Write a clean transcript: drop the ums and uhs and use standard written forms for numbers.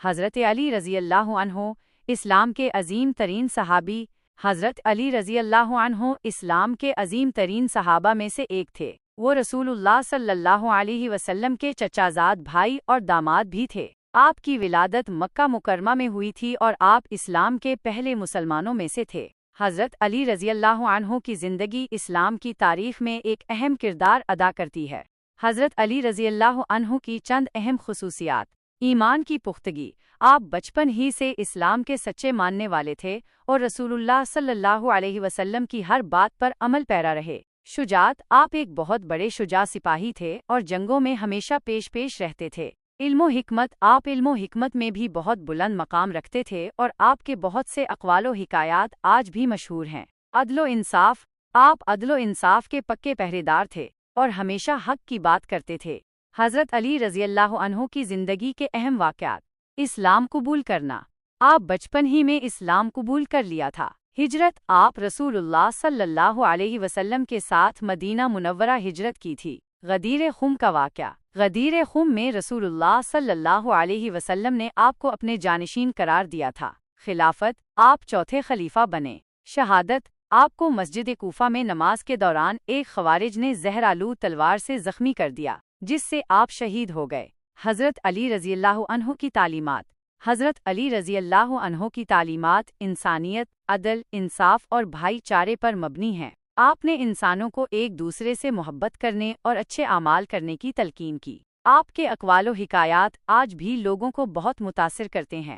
حضرت علی رضی اللہ عنہ اسلام کے عظیم ترین صحابی حضرت علی رضی اللہ عنہ اسلام کے عظیم ترین صحابہ میں سے ایک تھے۔ وہ رسول اللہ صلی اللہ علیہ وسلم کے چچازاد بھائی اور داماد بھی تھے۔ آپ کی ولادت مکہ مکرمہ میں ہوئی تھی اور آپ اسلام کے پہلے مسلمانوں میں سے تھے۔ حضرت علی رضی اللہ عنہ کی زندگی اسلام کی تاریخ میں ایک اہم کردار ادا کرتی ہے۔ حضرت علی رضی اللہ عنہ کی چند اہم خصوصیات: ایمان کی پختگی، آپ بچپن ہی سے اسلام کے سچے ماننے والے تھے اور رسول اللہ صلی اللہ علیہ وسلم کی ہر بات پر عمل پیرا رہے۔ شجاعت، آپ ایک بہت بڑے شجاع سپاہی تھے اور جنگوں میں ہمیشہ پیش رہتے تھے۔ علم و حکمت، آپ علم و حکمت میں بھی بہت بلند مقام رکھتے تھے اور آپ کے بہت سے اقوال و حکایات آج بھی مشہور ہیں۔ عدل و انصاف، آپ عدل و انصاف کے پکے پہریدار تھے اور ہمیشہ حق کی بات کرتے تھے۔ حضرت علی رضی اللہ عنہ کی زندگی کے اہم واقعات: اسلام قبول کرنا، آپ بچپن ہی میں اسلام قبول کر لیا تھا۔ ہجرت، آپ رسول اللہ صلی اللہ علیہ وسلم کے ساتھ مدینہ منورہ ہجرت کی تھی۔ غدیر خم کا واقعہ، غدیر خم میں رسول اللہ صلی اللہ علیہ وسلم نے آپ کو اپنے جانشین قرار دیا تھا۔ خلافت، آپ چوتھے خلیفہ بنے۔ شہادت، آپ کو مسجد کوفہ میں نماز کے دوران ایک خوارج نے زہر آلود تلوار سے زخمی کر دیا، جس سے آپ شہید ہو گئے۔ حضرت علی رضی اللہ عنہ کی تعلیمات، حضرت علی رضی اللہ عنہ کی تعلیمات انسانیت، عدل، انصاف اور بھائی چارے پر مبنی ہیں۔ آپ نے انسانوں کو ایک دوسرے سے محبت کرنے اور اچھے اعمال کرنے کی تلقین کی۔ آپ کے اقوال و حکایات آج بھی لوگوں کو بہت متاثر کرتے ہیں۔